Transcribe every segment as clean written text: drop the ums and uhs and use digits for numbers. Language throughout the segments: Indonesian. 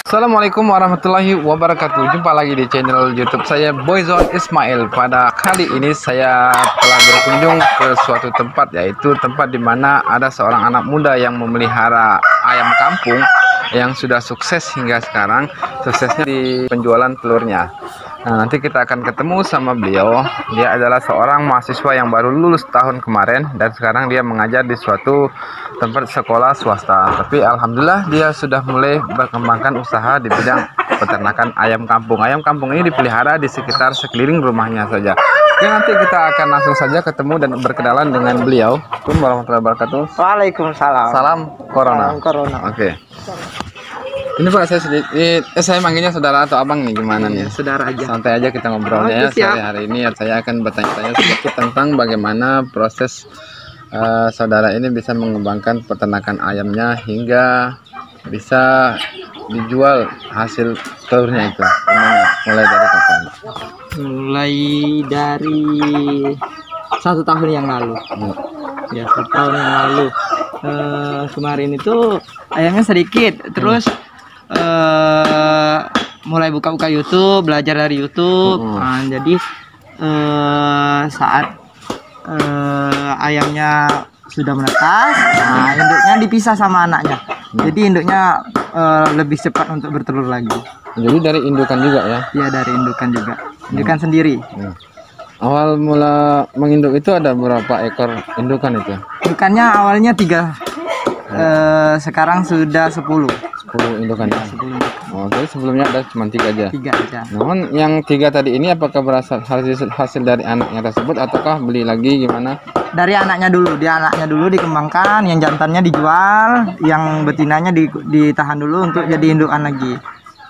Assalamualaikum warahmatullahi wabarakatuh. Jumpa lagi di channel YouTube saya Boyzone Ismail. Pada kali ini saya telah berkunjung ke suatu tempat, yaitu tempat di mana ada seorang anak muda yang memelihara ayam kampung yang sudah sukses hingga sekarang. Suksesnya di penjualan telurnya. Nah, nanti kita akan ketemu sama beliau. Dia adalah seorang mahasiswa yang baru lulus tahun kemarin dan sekarang dia mengajar di suatu tempat sekolah swasta. Tapi alhamdulillah dia sudah mulai berkembangkan usaha di bidang peternakan ayam kampung. Ayam kampung ini dipelihara di sekitar sekeliling rumahnya saja. Oke, nanti kita akan langsung saja ketemu dan berkenalan dengan beliau. Assalamualaikum warahmatullahi wabarakatuh. Waalaikumsalam. Salam corona. Salam corona. Oke. Ini Pak, saya sedikit, saya manggilnya saudara atau abang nih, gimana nih? Saudara aja. Santai aja kita ngobrolnya ya. Oke, siap. Hari ini saya akan bertanya-tanya sedikit tentang bagaimana proses saudara ini bisa mengembangkan peternakan ayamnya hingga bisa dijual hasil telurnya itu. Gimana? Mulai dari kapan? Mulai dari 1 tahun yang lalu. Ya, 1 tahun yang lalu. Kemarin itu ayamnya sedikit, terus mulai buka-buka YouTube, belajar dari YouTube. Nah, jadi saat ayamnya sudah menetas, nah induknya dipisah sama anaknya. Jadi induknya lebih cepat untuk bertelur lagi. Jadi dari indukan juga ya? Iya, dari indukan juga. Indukan sendiri. Awal mula menginduk itu ada berapa ekor indukan itu? Indukannya awalnya 3, sekarang sudah 10. 10 indukan ya? 10. Oh, jadi sebelumnya ada cuma 3 aja? 3 aja. Namun yang 3 tadi ini apakah berasal hasil dari anaknya tersebut ataukah beli lagi gimana? Dari anaknya dulu, dikembangkan, yang jantannya dijual, yang betinanya ditahan dulu untuk jadi indukan lagi.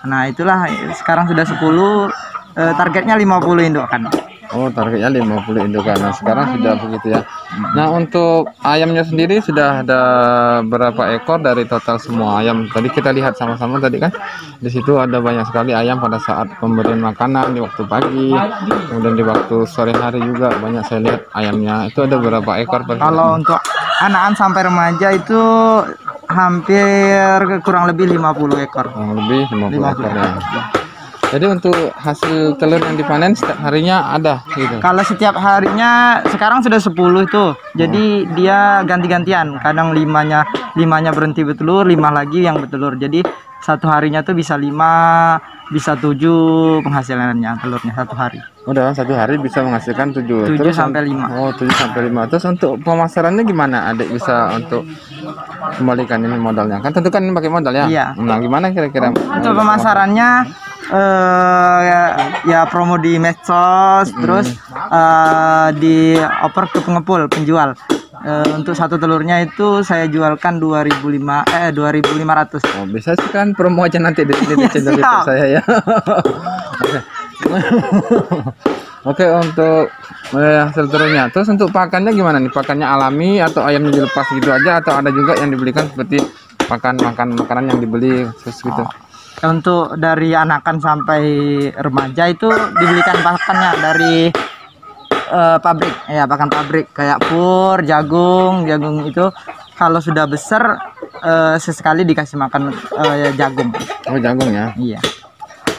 Nah, itulah sekarang sudah 10, targetnya 50 indukan. Oh, targetnya 50 indukan. Nah, sekarang sudah begitu ya. Nah, untuk ayamnya sendiri sudah ada berapa ekor dari total semua ayam? Tadi kita lihat sama-sama tadi kan. Di situ ada banyak sekali ayam pada saat pemberian makanan di waktu pagi, kemudian di waktu sore hari juga banyak saya lihat ayamnya. Itu ada berapa ekor? Kalau untuk anak-anak sampai remaja itu hampir kurang lebih 50 ekor. Kurang lebih 50 ekor ya. Jadi untuk hasil telur yang dipanen setiap harinya ada gitu. Kalau setiap harinya sekarang sudah 10 itu. Jadi dia ganti-gantian. Kadang limanya berhenti bertelur, 5 lagi yang bertelur. Jadi satu harinya tuh bisa 5, bisa 7 penghasilannya telurnya satu hari. Udah satu hari bisa menghasilkan 7 sampai 5. Oh, 7 sampai 5. Terus untuk pemasarannya gimana? Adik bisa untuk kembalikan ini modalnya. Kan tentu kan ini pakai modal ya. Iya. Nah, gimana kira-kira untuk pemasarannya ya promo di medsos, terus dioper ke pengepul penjual. Untuk satu telurnya itu saya jualkan 2.500. Oh, bisa sih kan promo aja nanti di sini di channel YouTube saya ya. Oke, untuk hasil telurnya. Terus untuk pakannya gimana nih? Pakannya alami atau ayamnya dilepas gitu aja atau ada juga yang dibelikan seperti makanan yang dibeli khusus gitu? Untuk dari anakan sampai remaja itu dibelikan pakannya dari pabrik, ya pakan pabrik kayak pur, jagung itu kalau sudah besar sesekali dikasih makan jagung. Oh, jagung ya? Iya.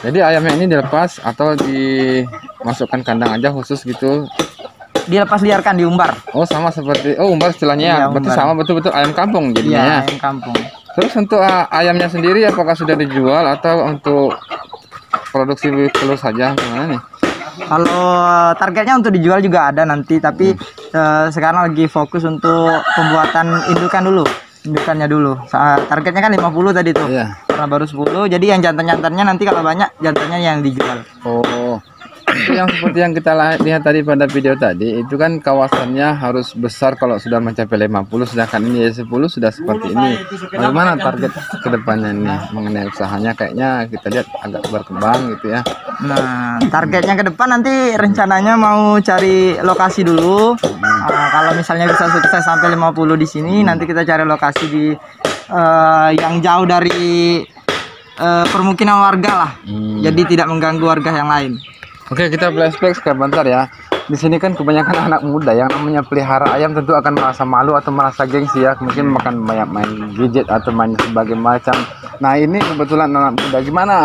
Jadi ayamnya ini dilepas atau dimasukkan kandang aja khusus gitu? Dilepas liarkan, diumbar. Oh, sama seperti umbar istilahnya ya, Iya, sama betul-betul ayam kampung jadinya ya. Ayam kampung. Terus untuk ayamnya sendiri apakah sudah dijual atau untuk produksi telur saja gimana nih? Kalau targetnya untuk dijual juga ada nanti, tapi sekarang lagi fokus untuk pembuatan indukannya dulu. Targetnya kan 50 tadi tuh. Iya. Karena baru 10, jadi yang jantan-jantannya nanti kalau banyak jantannya yang dijual. Oh. Itu yang seperti yang kita lihat tadi pada video tadi, itu kan kawasannya harus besar kalau sudah mencapai 50, sedangkan ini 10 sudah seperti ini. Bagaimana target kedepannya nih mengenai usahanya? Kayaknya kita lihat agak berkembang gitu ya. Nah, targetnya ke depan nanti rencananya mau cari lokasi dulu. Kalau misalnya bisa sukses sampai 50 di sini, nanti kita cari lokasi di yang jauh dari permukiman warga lah. Jadi tidak mengganggu warga yang lain. Oke, kita flashback sebentar ya. Di sini kan kebanyakan anak muda yang namanya pelihara ayam tentu akan merasa malu atau merasa gengsi ya, mungkin makan banyak main gadget atau main sebagai macam Nah ini kebetulan anak muda, gimana?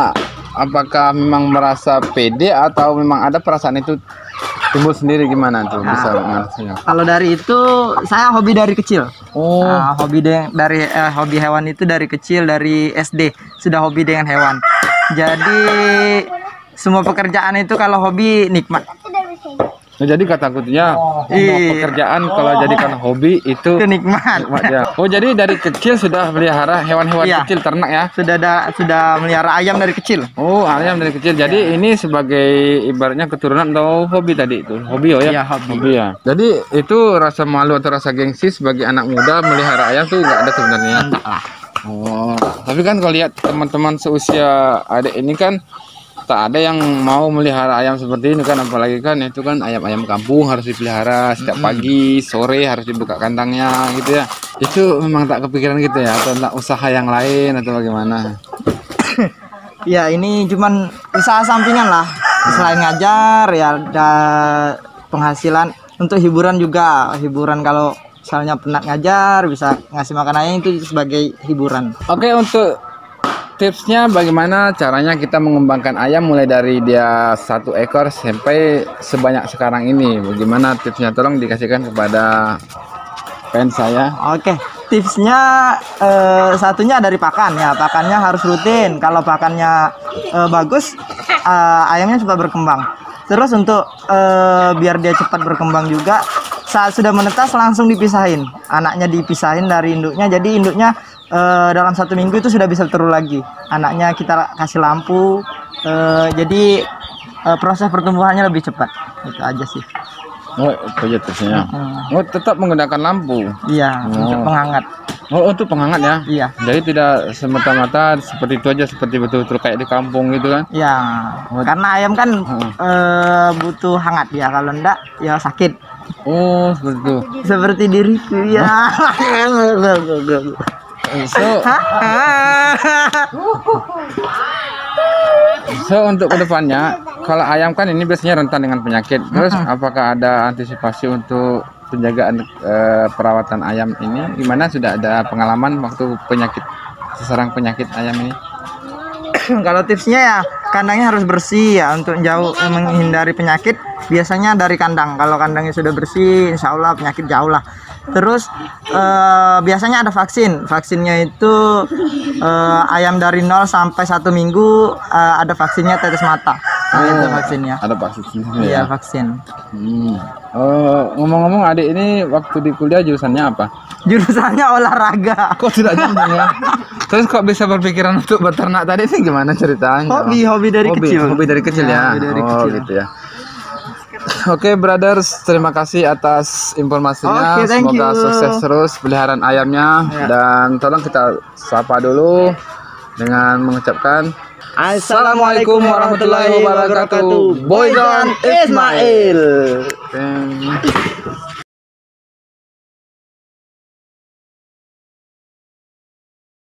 Apakah memang merasa pede atau memang ada perasaan itu timbul sendiri, gimana tuh bisa mengatasinya? Kalau dari itu saya hobi dari kecil. Oh, Hobi hewan itu dari kecil, dari SD sudah hobi dengan hewan. Jadi semua pekerjaan itu kalau hobi nikmat. nah, jadi kata kuncinya semua pekerjaan kalau jadikan hobi itu Itu nikmat. nikmat ya. Oh jadi dari kecil sudah melihara hewan-hewan Iya. kecil, ternak ya? Sudah melihara ayam dari kecil. Oh, ayam dari kecil. Jadi ini sebagai ibaratnya keturunan atau hobi tadi itu? Hobi ya? Iya, hobi. ya. Jadi itu rasa malu atau rasa gengsi sebagai anak muda melihara ayam tuh nggak ada sebenarnya. Enggak lah. Oh, tapi kan kalau lihat teman-teman seusia adik ini kan tak ada yang mau melihara ayam seperti ini kan, apalagi kan itu kan ayam-ayam kampung harus dipelihara setiap pagi, sore harus dibuka kandangnya gitu ya. Itu memang tak kepikiran gitu ya, atau tak usaha yang lain atau bagaimana? Ya ini cuman usaha sampingan lah. Selain ngajar ya ada penghasilan untuk hiburan juga. Hiburan kalau misalnya penat ngajar bisa ngasih makan ayam itu sebagai hiburan. Oke, untuk tipsnya bagaimana caranya kita mengembangkan ayam mulai dari dia 1 ekor sampai sebanyak sekarang ini? Bagaimana tipsnya? Tolong dikasihkan kepada fans saya. Oke, tipsnya satunya dari pakan ya. Pakannya harus rutin. Kalau pakannya bagus, ayamnya cepat berkembang. Terus untuk biar dia cepat berkembang juga, saat sudah menetas langsung dipisahin. Anaknya dipisahin dari induknya. Jadi induknya dalam 1 minggu itu sudah bisa turun lagi. Anaknya kita kasih lampu. Jadi proses pertumbuhannya lebih cepat. Itu aja sih. Oh, itu aja tipsnya. Oh, tetap menggunakan lampu. Iya, untuk penghangat. Oh, untuk penghangat ya? Iya. Jadi tidak semata-mata seperti itu aja, seperti betul-betul kayak di kampung gitu kan? Ya, karena ayam kan butuh hangat ya. Kalau enggak ya sakit. Oh, seperti itu. Seperti diriku ya. So untuk kedepannya, kalau ayam kan ini biasanya rentan dengan penyakit. Terus apakah ada antisipasi untuk penjagaan perawatan ayam ini? Gimana, sudah ada pengalaman waktu serang penyakit ayam ini? Kalau tipsnya ya kandangnya harus bersih ya untuk jauh menghindari penyakit. Biasanya dari kandang. Kalau kandangnya sudah bersih, insya Allah penyakit jauh lah. Terus biasanya ada vaksin. Vaksinnya itu ayam dari 0 sampai 1 minggu ada vaksinnya tetes mata. Nah, itu vaksinnya. Ada vaksin Iya, ya? vaksin. Ngomong-ngomong, adik ini waktu di kuliah jurusannya apa? Jurusannya olahraga. Kok tidak nyambung ya? Terus kok bisa berpikiran untuk beternak tadi sih, gimana ceritanya? Hobi dari kecil. Hobi dari kecil ya? Hobi dari Oh kecil. gitu ya. Oke, brothers, terima kasih atas informasinya. Oke, thank Semoga you. sukses terus peliharaan ayamnya. Ya. Dan tolong kita sapa dulu dengan mengucapkan Assalamualaikum warahmatullahi wabarakatuh. Boyzone Ismail. Ismail.